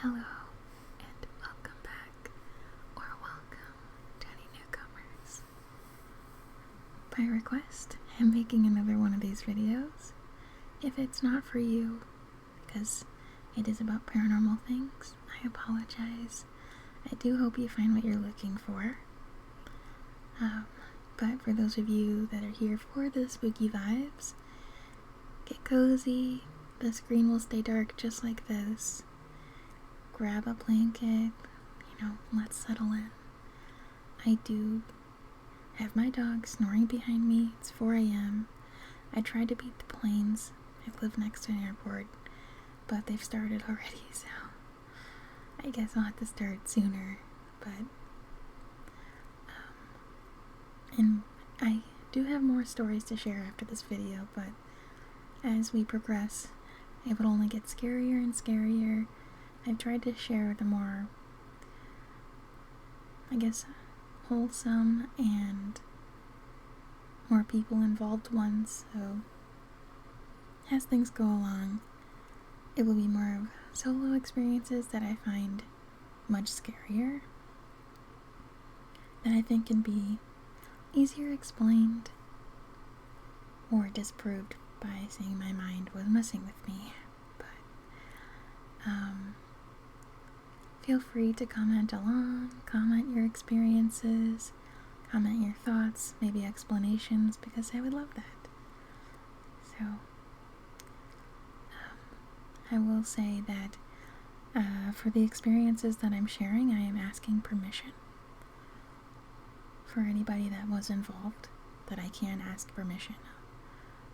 Hello, and welcome back, or welcome to any newcomers. By request, I'm making another one of these videos. If it's not for you, because it is about paranormal things, I apologize. I do hope you find what you're looking for. But for those of you that are here for the spooky vibes, get cozy. The screen will stay dark just like this. Grab a blanket, let's settle in. I do have my dog snoring behind me. It's 4 a.m. I tried to beat the planes. I live next to an airport, but they've started already, so I guess I'll have to start sooner. But and I do have more stories to share after this video, but as we progress, it would only get scarier and scarier. I've tried to share the more, wholesome and more people involved ones, so as things go along, it will be more of solo experiences that I find much scarier, that I think can be easier explained or disproved by saying my mind was messing with me. But feel free to comment along, comment your experiences, comment your thoughts, maybe explanations, because I would love that. So I will say that for the experiences that I'm sharing, I am asking permission for anybody that was involved, that I can ask permission,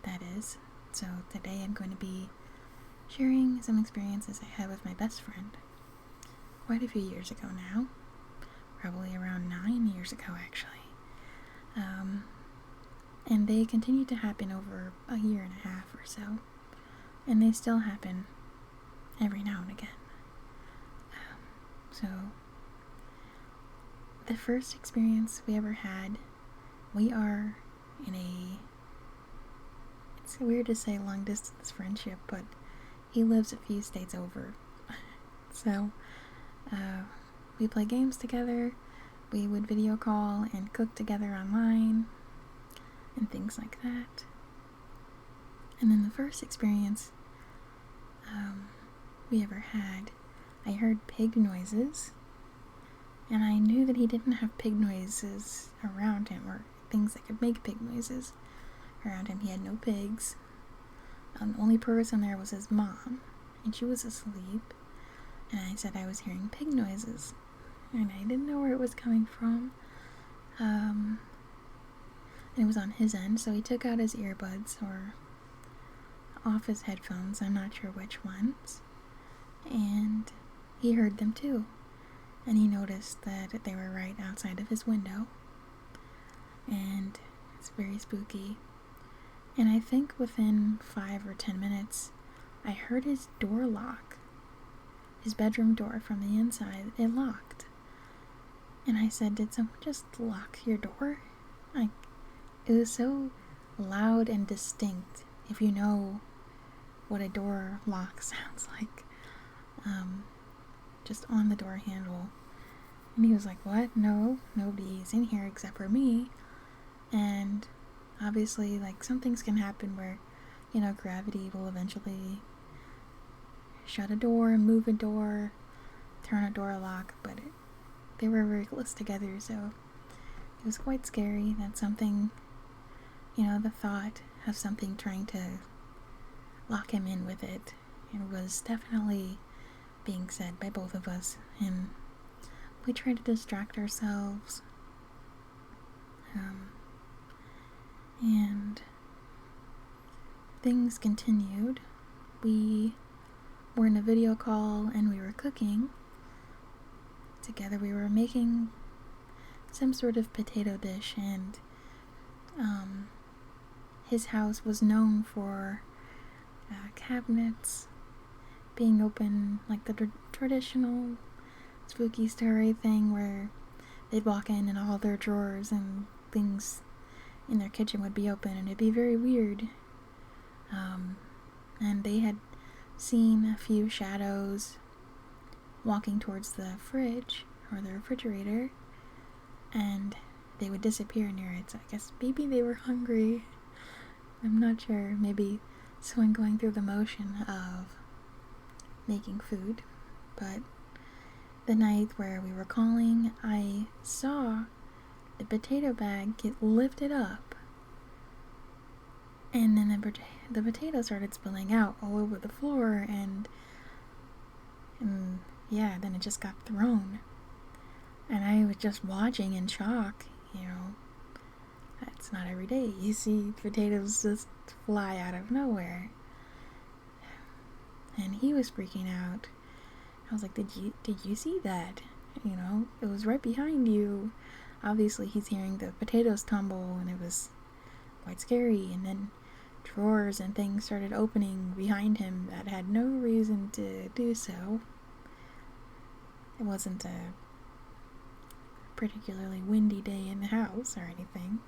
that is. So today I'm going to be sharing some experiences I had with my best friend quite a few years ago now, probably around 9 years ago actually. And they continue to happen over a year and a half or so, and they still happen every now and again. So the first experience we ever had, we are in it's weird to say long distance friendship, but he lives a few states over. So we play games together, we would video call and cook together online and things like that. And then the first experience we ever had, I heard pig noises, and I knew that he didn't have pig noises around him, or things that could make pig noises around him. He had no pigs. The only person there was his mom, and she was asleep. And I said I was hearing pig noises, and I didn't know where it was coming from. And it was on his end, so he took out his earbuds, or off his headphones, I'm not sure which ones, and he heard them too. And he noticed that they were right outside of his window, and it's very spooky. And I think within 5 or 10 minutes, I heard his door lock. His bedroom door from the inside, it locked. And I said, did someone just lock your door? It was so loud and distinct, if you know what a door lock sounds like. Just on the door handle. And he was like, what? No, nobody's in here except for me. And obviously, some things can happen where, gravity will eventually shut a door, move a door, turn a door lock, but they were very close together, so it was quite scary that something, the thought of something trying to lock him in with it was definitely being said by both of us, and we tried to distract ourselves, and things continued. We were in a video call and we were cooking together. We were making some sort of potato dish, and his house was known for cabinets being open, like the traditional spooky story thing where they'd walk in and all their drawers and things in their kitchen would be open, and it'd be very weird. And they had seen a few shadows walking towards the fridge or the refrigerator, and they would disappear near it. So I guess maybe they were hungry. I'm not sure. Maybe someone going through the motion of making food. But the night where we were calling, I saw the potato bag get lifted up, and then the potato started spilling out all over the floor, and yeah, then it just got thrown. And I was just watching in shock, It's not every day you see potatoes just fly out of nowhere. And he was freaking out. I was like, did you see that? It was right behind you. Obviously he's hearing the potatoes tumble, and it was quite scary. And then drawers and things started opening behind him that had no reason to do so. It wasn't a particularly windy day in the house or anything.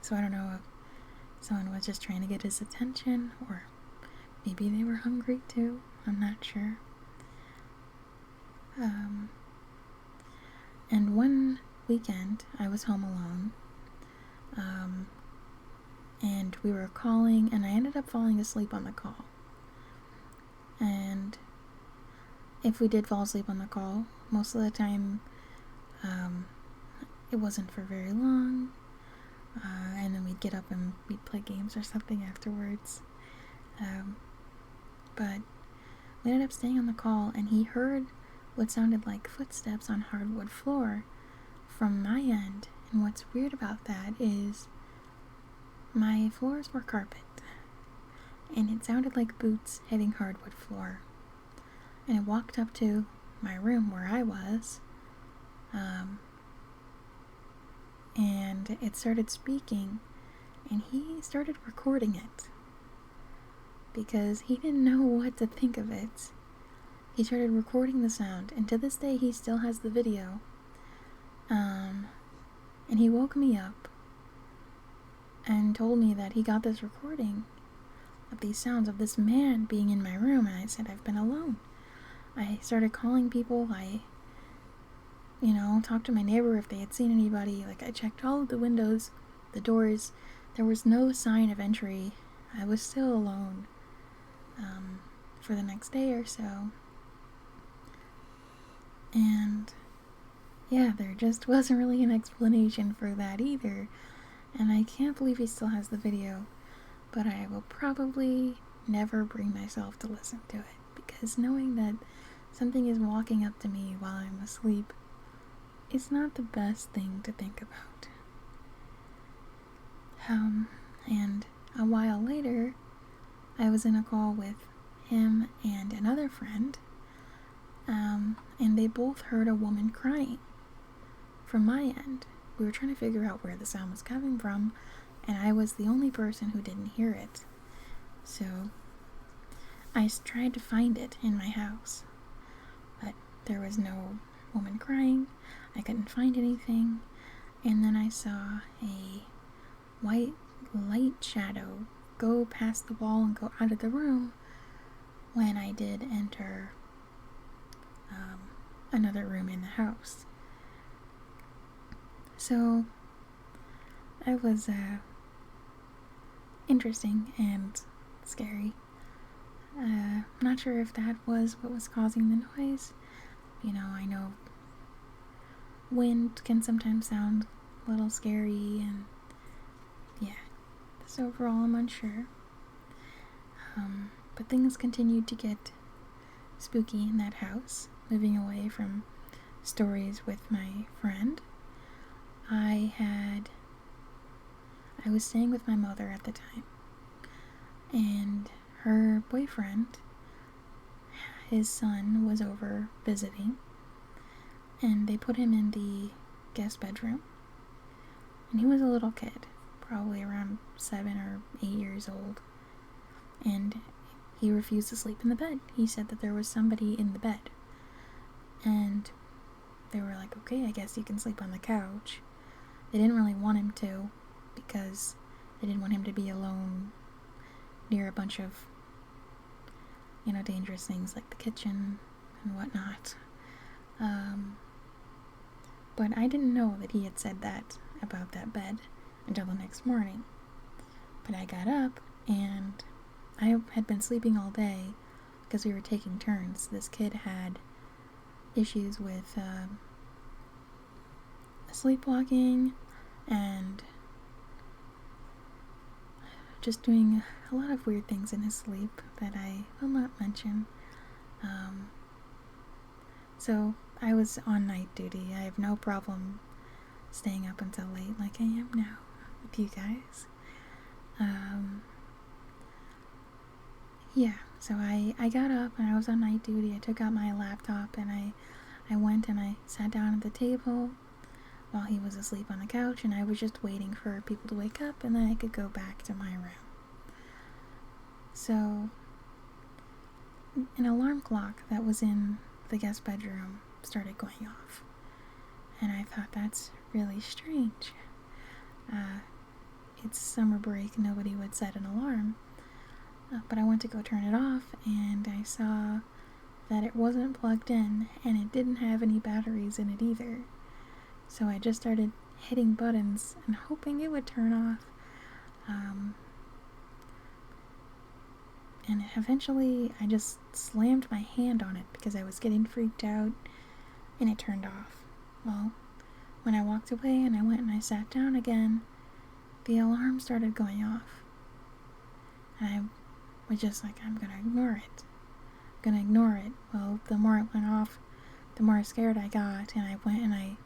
So I don't know if someone was just trying to get his attention, or maybe they were hungry too. I'm not sure. And one weekend I was home alone, and we were calling, and I ended up falling asleep on the call. And if we did fall asleep on the call, most of the time it wasn't for very long, and then we'd get up and we'd play games or something afterwards. But we ended up staying on the call, and he heard what sounded like footsteps on hardwood floor from my end. And what's weird about that is my floors were carpet, and it sounded like boots hitting hardwood floor. And it walked up to my room where I was, and it started speaking, and he started recording it because he didn't know what to think of it. He started recording the sound, and to this day he still has the video. And he woke me up and told me that he got this recording of these sounds of this man being in my room, and I said, I've been alone. I started calling people. I talked to my neighbor if they had seen anybody. I checked all of the windows, the doors. There was no sign of entry. I was still alone for the next day or so. And yeah, there just wasn't really an explanation for that either. And I can't believe he still has the video, but I will probably never bring myself to listen to it, because knowing that something is walking up to me while I'm asleep is not the best thing to think about. And a while later, I was in a call with him and another friend, and they both heard a woman crying from my end. We were trying to figure out where the sound was coming from, and I was the only person who didn't hear it. So I tried to find it in my house, but there was no woman crying. I couldn't find anything. And then I saw a white light shadow go past the wall and go out of the room when I did enter another room in the house. So it was interesting and scary. Not sure if that was what was causing the noise. I know wind can sometimes sound a little scary, and yeah, so overall I'm unsure. But things continued to get spooky in that house. Moving away from stories with my friend, I was staying with my mother at the time, and her boyfriend, his son, was over visiting, and they put him in the guest bedroom, and he was a little kid, probably around 7 or 8 years old, and he refused to sleep in the bed. He said that there was somebody in the bed, and they were like, okay, I guess you can sleep on the couch. They didn't really want him to, because they didn't want him to be alone near a bunch of dangerous things like the kitchen and whatnot. But I didn't know that he had said that about that bed until the next morning. But I got up, and I had been sleeping all day because we were taking turns. This kid had issues with sleepwalking and just doing a lot of weird things in his sleep that I will not mention. So I was on night duty. I have no problem staying up until late like I am now with you guys. Yeah, so I got up and I was on night duty. I took out my laptop and I went and I sat down at the table while he was asleep on the couch, and I was just waiting for people to wake up and then I could go back to my room. So an alarm clock that was in the guest bedroom started going off, and I thought, that's really strange. It's summer break, nobody would set an alarm, but I went to go turn it off and I saw that it wasn't plugged in and it didn't have any batteries in it either. So I just started hitting buttons and hoping it would turn off. And eventually I just slammed my hand on it because I was getting freaked out, and it turned off. Well, when I walked away and I went and I sat down again, the alarm started going off. And I was just like, I'm gonna ignore it. Well, the more it went off, the more scared I got, and I went and I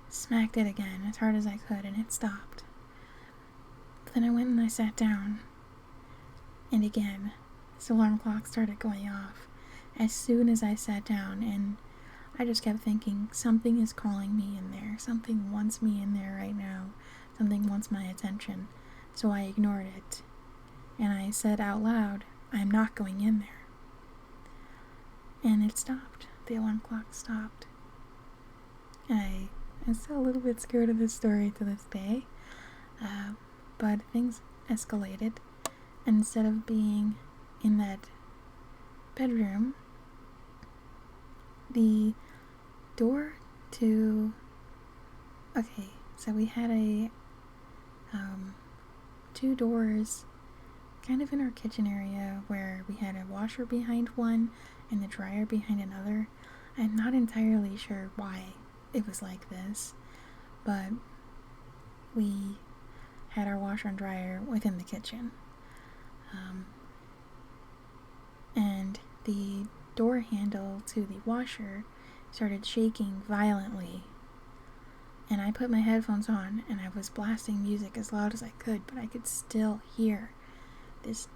smacked it again as hard as I could, and it stopped. But then I went and I sat down, and again, this alarm clock started going off as soon as I sat down, and I just kept thinking, something is calling me in there. Something wants me in there right now. Something wants my attention. So I ignored it, and I said out loud, I'm not going in there. And it stopped. The alarm clock stopped. I'm still a little bit scared of this story to this day, but things escalated, and instead of being in that bedroom, the door to... Okay, so we had two doors kind of in our kitchen area where we had a washer behind one and the dryer behind another. I'm not entirely sure why it was like this, but we had our washer and dryer within the kitchen. And the door handle to the washer started shaking violently, and I put my headphones on and I was blasting music as loud as I could, but I could still hear this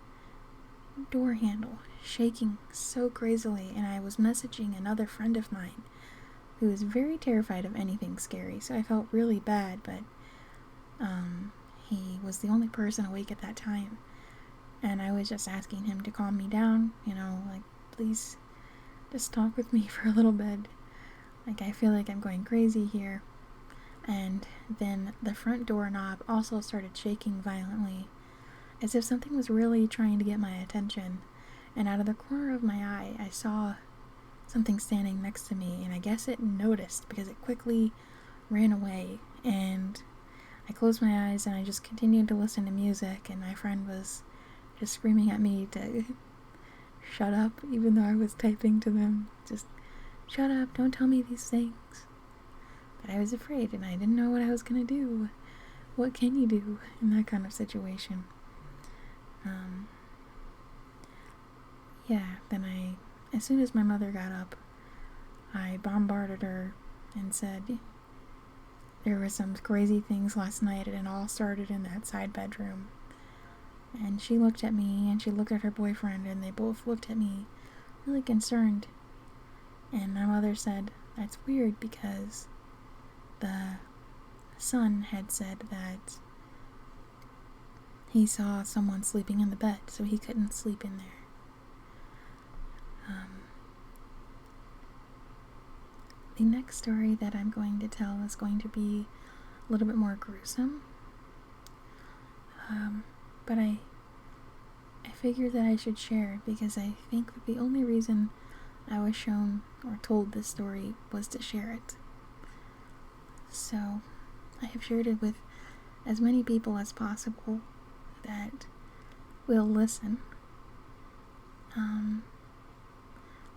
door handle shaking so crazily, and I was messaging another friend of mine who was very terrified of anything scary, so I felt really bad, but he was the only person awake at that time, and I was just asking him to calm me down, like, please just talk with me for a little bit, like, I feel like I'm going crazy here. And then the front doorknob also started shaking violently, as if something was really trying to get my attention, and out of the corner of my eye I saw something standing next to me, and I guess it noticed because it quickly ran away, and I closed my eyes and I just continued to listen to music, and my friend was just screaming at me to shut up, even though I was typing to them, just shut up, don't tell me these things. But I was afraid and I didn't know what I was gonna do. What can you do in that kind of situation? Then as soon as my mother got up, I bombarded her and said there were some crazy things last night, and it all started in that side bedroom. And she looked at me and she looked at her boyfriend, and they both looked at me really concerned. And my mother said, that's weird because the son had said that he saw someone sleeping in the bed, so he couldn't sleep in there. The next story that I'm going to tell is going to be a little bit more gruesome. But I figured that I should share it because I think that the only reason I was shown or told this story was to share it. So I have shared it with as many people as possible that will listen.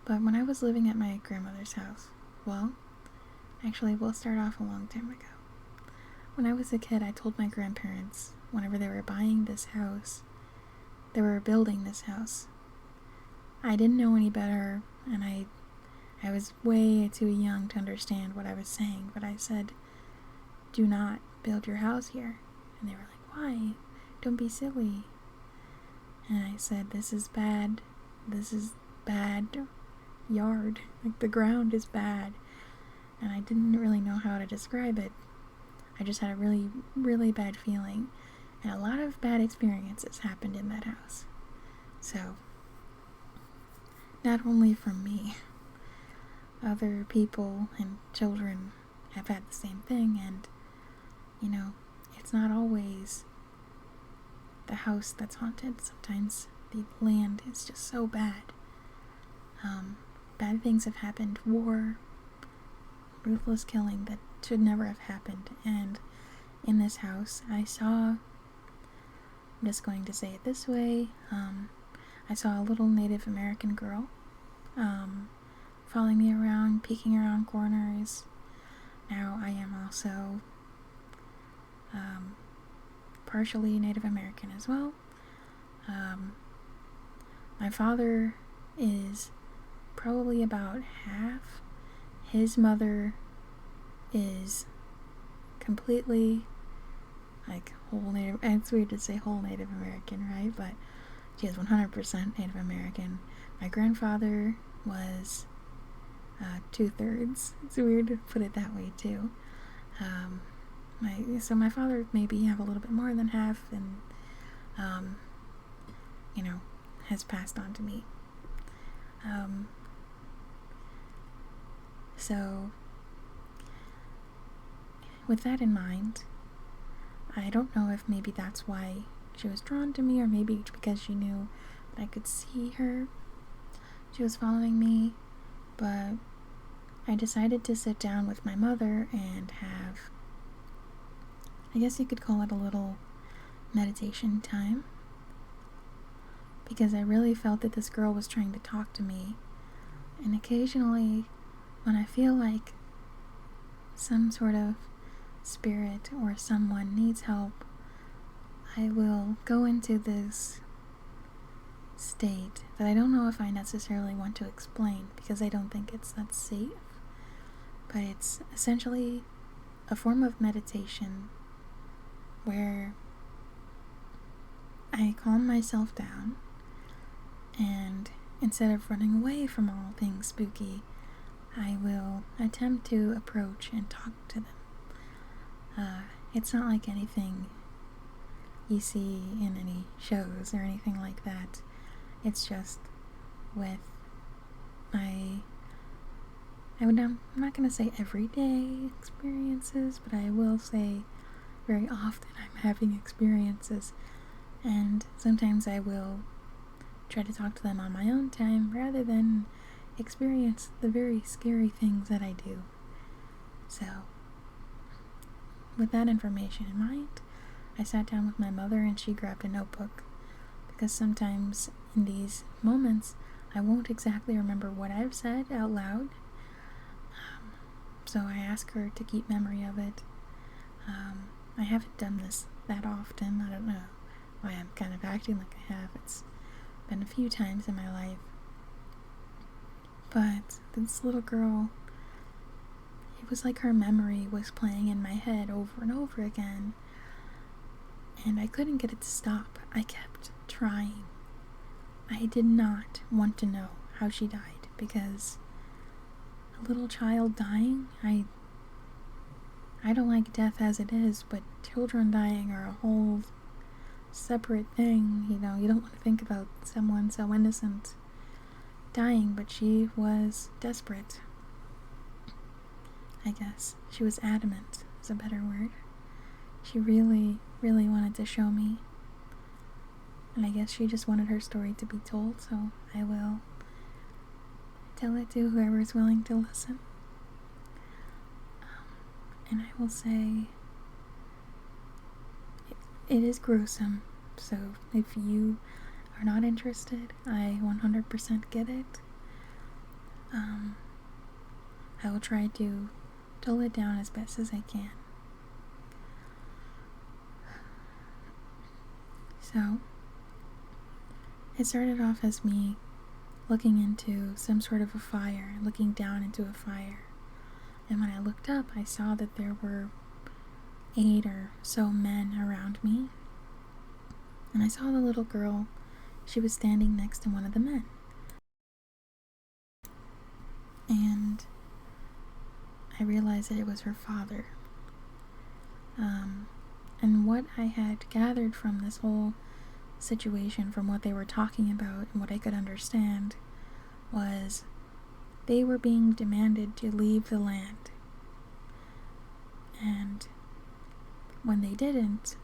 But when I was living at my grandmother's house, well, actually, we'll start off a long time ago. When I was a kid, I told my grandparents, whenever they were buying this house, they were building this house. I didn't know any better, and I was way too young to understand what I was saying, but I said, do not build your house here. And they were like, why? Don't be silly. And I said, this is bad. This is bad yard. Like, the ground is bad. And I didn't really know how to describe it. I just had a really, really bad feeling. And a lot of bad experiences happened in that house. So, not only from me, other people and children have had the same thing, and, you know, it's not always the house that's haunted. Sometimes the land is just so bad. Bad things have happened. War, ruthless killing that should never have happened. And in this house, I saw, I'm just going to say it this way, I saw a little Native American girl following me around, peeking around corners. Now I am also partially Native American as well. My father is probably about half. His mother is completely like whole Native. And it's weird to say whole Native American, right? But she is 100% Native American. My grandfather was 2/3. It's weird to put it that way too. So my father maybe have a little bit more than half, and has passed on to me. So with that in mind, I don't know if maybe that's why she was drawn to me, or maybe because she knew that I could see her. She was following me, but I decided to sit down with my mother and have, I guess you could call it a little meditation time, because I really felt that this girl was trying to talk to me. And occasionally, when I feel like some sort of spirit or someone needs help, I will go into this state that I don't know if I necessarily want to explain, because I don't think it's that safe. But it's essentially a form of meditation where I calm myself down, and instead of running away from all things spooky, I will attempt to approach and talk to them. It's not like anything you see in any shows or anything like that. It's just with I'm not going to say everyday experiences, but I will say very often I'm having experiences, and sometimes I will try to talk to them on my own time rather than experience the very scary things that I do. So, with that information in mind, I sat down with my mother and she grabbed a notebook, because sometimes in these moments I won't exactly remember what I've said out loud. So I ask her to keep memory of it. I haven't done this that often. I don't know why I'm kind of acting like I have. It's been a few times in my life. But this little girl, it was like her memory was playing in my head over and over again. And I couldn't get it to stop. I kept trying. I did not want to know how she died, because a little child dying, I don't like death as it is, but children dying are a whole separate thing. You don't want to think about someone so innocent dying, but she was desperate. I guess she was adamant is a better word. She really, really wanted to show me And I guess she just wanted her story to be told, so I will tell it to whoever's willing to listen. And I will say, it is gruesome, so if you are not interested, I 100% get it. I will try to dull it down as best as I can. So, it started off as me looking into some sort of a fire, looking down into a fire. And when I looked up, I saw that there were 8 or so men around me. And I saw the little girl. She was standing next to one of the men. And I realized that it was her father. And what I had gathered from this whole situation, from what they were talking about and what I could understand, was they were being demanded to leave the land. And when they didn't,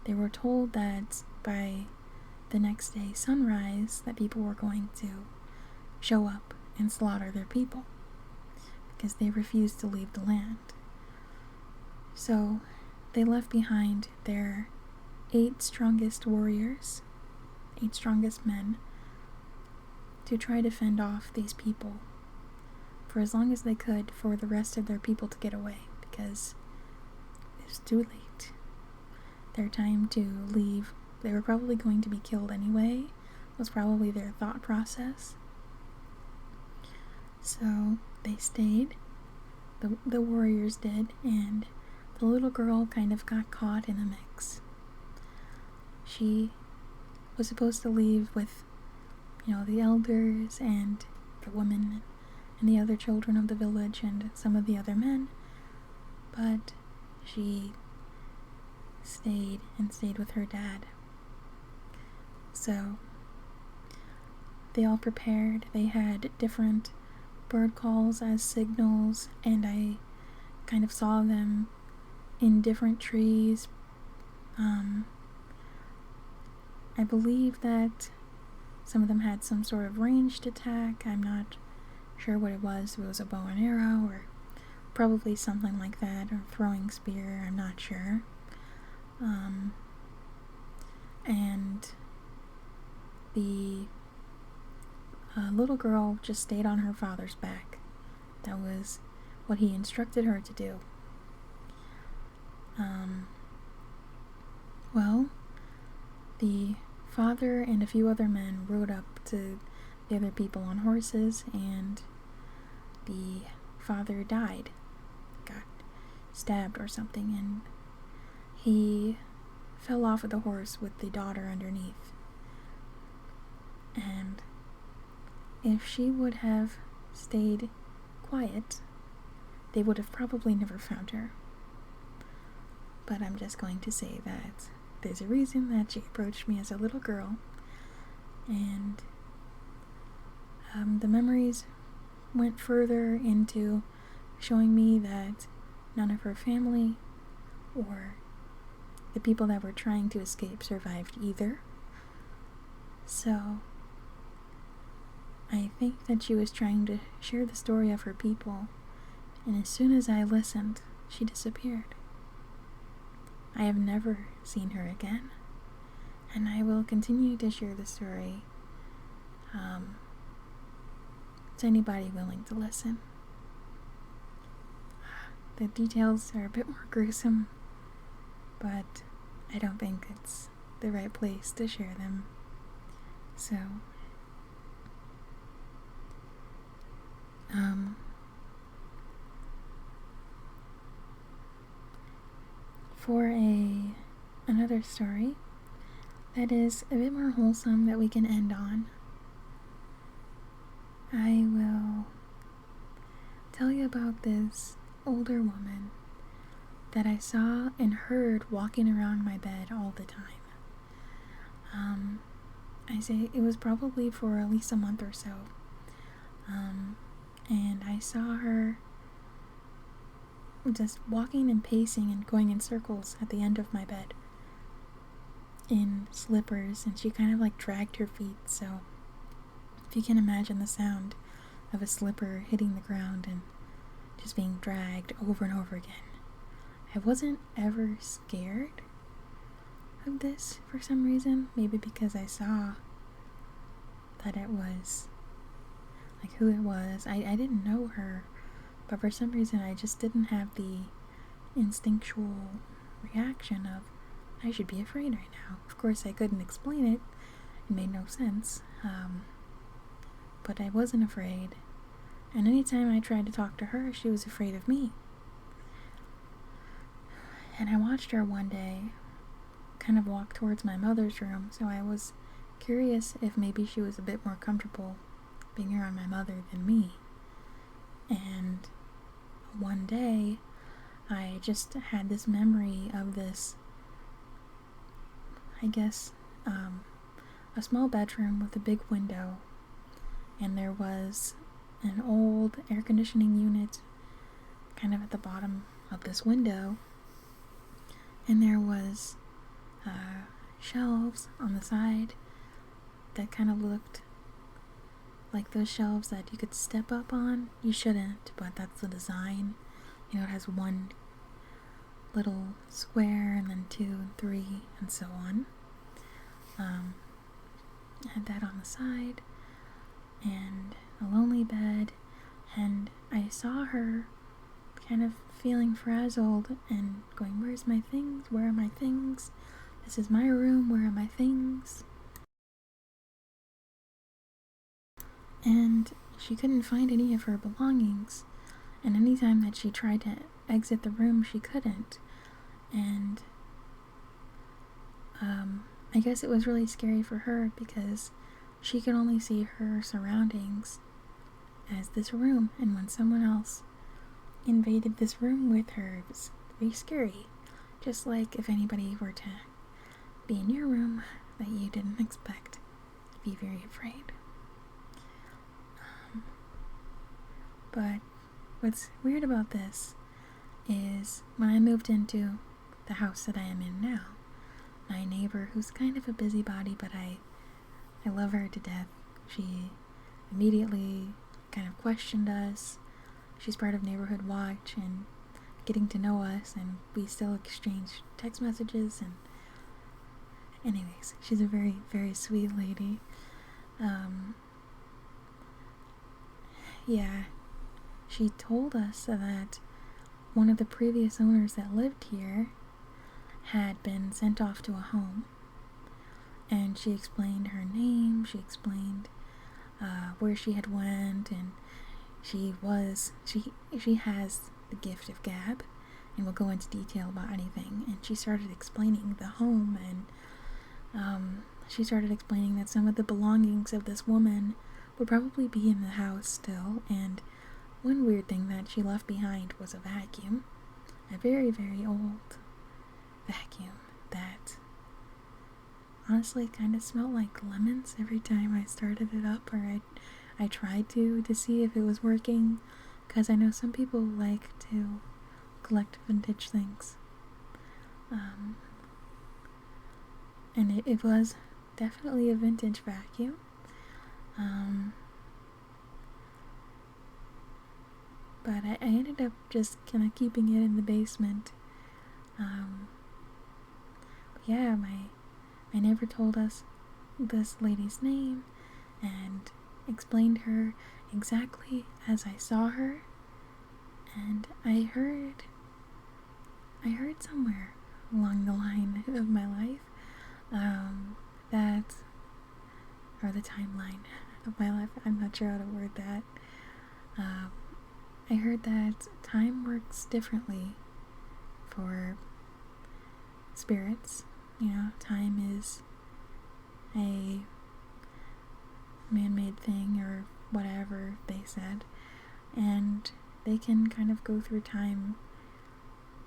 they were told that by the next day sunrise that people were going to show up and slaughter their people because they refused to leave the land. So they left behind their 8 strongest warriors, 8 strongest men, to try to fend off these people for as long as they could for the rest of their people to get away, because it was too late. Their time to leave, they were probably going to be killed anyway, was probably their thought process. So they stayed, the warriors did, and the little girl kind of got caught in the mix. She was supposed to leave with, the elders and the women and the other children of the village and some of the other men, but she stayed with her dad. So they all prepared. They had different bird calls as signals, and I kind of saw them in different trees. I believe that some of them had some sort of ranged attack. I'm not sure what it was. If it was a bow and arrow or probably something like that, or throwing spear, I'm not sure. And the little girl just stayed on her father's back. That was what he instructed her to do. Well, the father and a few other men rode up to the other people on horses, and the father died, got stabbed or something, and he fell off of the horse with the daughter underneath. And if she would have stayed quiet, they would have probably never found her. But I'm just going to say that there's a reason that she approached me as a little girl, and the memories went further into showing me that none of her family or the people that were trying to escape survived either. So I think that she was trying to share the story of her people, and as soon as I listened, she disappeared. I have never seen her again, and I will continue to share the story to anybody willing to listen. The details are a bit more gruesome, but I don't think it's the right place to share them. So, for another story that is a bit more wholesome that we can end on, I will tell you about this older woman that I saw and heard walking around my bed all the time. I say it was probably for at least a month or so. And I saw her just walking and pacing and going in circles at the end of my bed. in slippers, and she kind of like dragged her feet, so if you can imagine the sound of a slipper hitting the ground and just being dragged over and over again. I wasn't ever scared of this for some reason. Maybe because I saw that it was, like, who it was. I didn't know her, but for some reason I just didn't have the instinctual reaction of, I should be afraid right now. Of course, I couldn't explain it. It made no sense. But I wasn't afraid. And anytime I tried to talk to her, she was afraid of me. And I watched her one day kind of walk towards my mother's room, so I was curious if maybe she was a bit more comfortable being around my mother than me. And one day, I just had this memory of this, I guess, a small bedroom with a big window, and there was an old air conditioning unit kind of at the bottom of this window, and there was shelves on the side that kind of looked like those shelves that you could step up on. You shouldn't, but that's the design. You know, it has one little square and then 2 and 3 and so on. I had that on the side and a lonely bed, and I saw her kind of feeling frazzled and going, where's my things? Where are my things? This is my room. Where are my things? And she couldn't find any of her belongings, and anytime that she tried to exit the room, she couldn't. And I guess it was really scary for her because she could only see her surroundings as this room, and when someone else invaded this room with her, it was very scary. Just like if anybody were to be in your room that you didn't expect, be very afraid. But what's weird about this is when I moved into the house that I am in now, my neighbor, who's kind of a busybody, but I love her to death, she immediately kind of questioned us. She's part of Neighborhood Watch and getting to know us, and we still exchange text messages. And anyways, she's a very, very sweet lady. Yeah, she told us that one of the previous owners that lived here had been sent off to a home, and she explained her name, she explained where she had went, and she has the gift of gab and will go into detail about anything. And she started explaining the home, and she started explaining that some of the belongings of this woman would probably be in the house still, and one weird thing that she left behind was a vacuum, a very, very old vacuum that honestly kind of smelled like lemons every time I started it up, or I tried to see if it was working, because I know some people like to collect vintage things. And it was definitely a vintage vacuum. But I ended up just kind of keeping it in the basement. Yeah, my neighbor told us this lady's name and explained her exactly as I saw her, and I heard somewhere along the line of my life that, or the timeline of my life, I'm not sure how to word that, I heard that time works differently for spirits. You know, time is a man-made thing, or whatever they said, and they can kind of go through time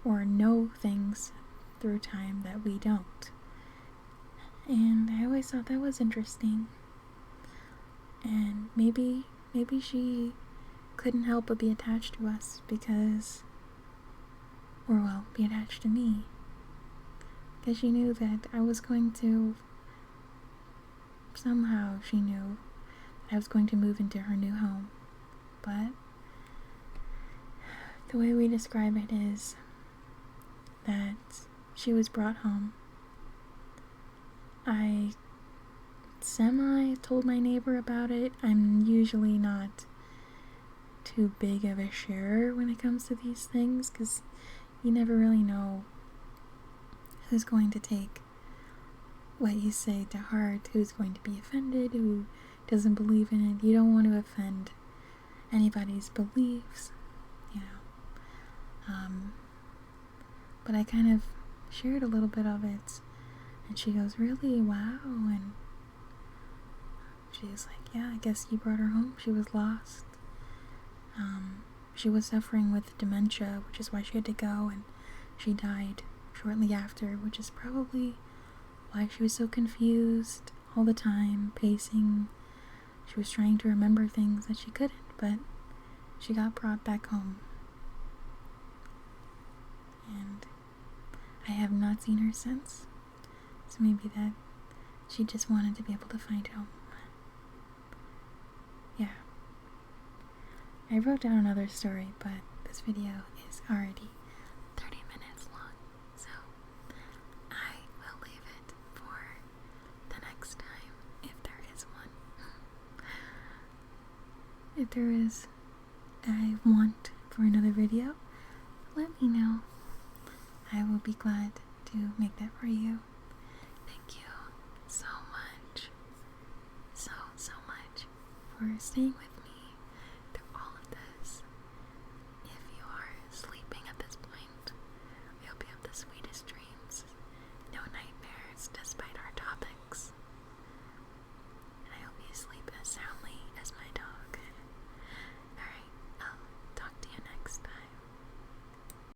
or know things through time that we don't. And I always thought that was interesting. And maybe she couldn't help but be attached to us because, or well, be attached to me because she knew that I was going to, somehow she knew that I was going to move into her new home. But the way we describe it is that she was brought home. I told my neighbor about it. I'm usually not too big of a sharer when it comes to these things, because you never really know who's going to take what you say to heart, who's going to be offended, who doesn't believe in it. You don't want to offend anybody's beliefs, you know. But I kind of shared a little bit of it, and she goes, "Really? Wow." And she was like, "Yeah, I guess you brought her home. She was lost. She was suffering with dementia, which is why she had to go, and she died shortly after, which is probably why she was so confused all the time, pacing. She was trying to remember things that she couldn't, but she got brought back home. And I have not seen her since, so maybe that she just wanted to be able to find home." Yeah. I wrote down another story, but this video is already 30 minutes long, so I will leave it for the next time, if there is one. If there is a want for another video, let me know. I will be glad to make that for you. Thank you so much, so much for staying with me.